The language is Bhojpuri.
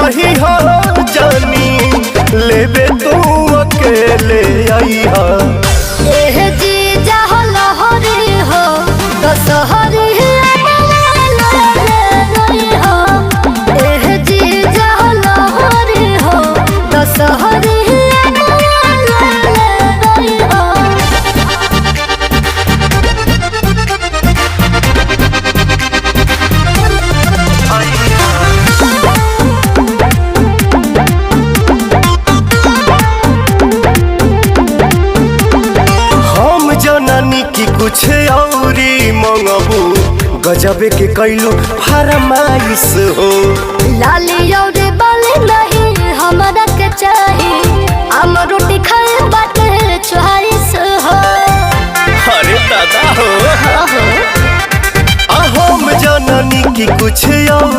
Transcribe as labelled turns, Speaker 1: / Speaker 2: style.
Speaker 1: रही हो जानी लेबे तू अकेले आई हा।
Speaker 2: एह जी जह लहरी हो दशहरी एह जी जह लहरी हो दशहरी
Speaker 1: की कुछ औरी मंगबू गजबे के कैलू फरमाइश हो।
Speaker 2: लाली और बाली नहीं हमरा के चाहिए हम रोटी खाए बाटे चॉइस हो।
Speaker 1: अरे दादा हो हम जननी की कुछ और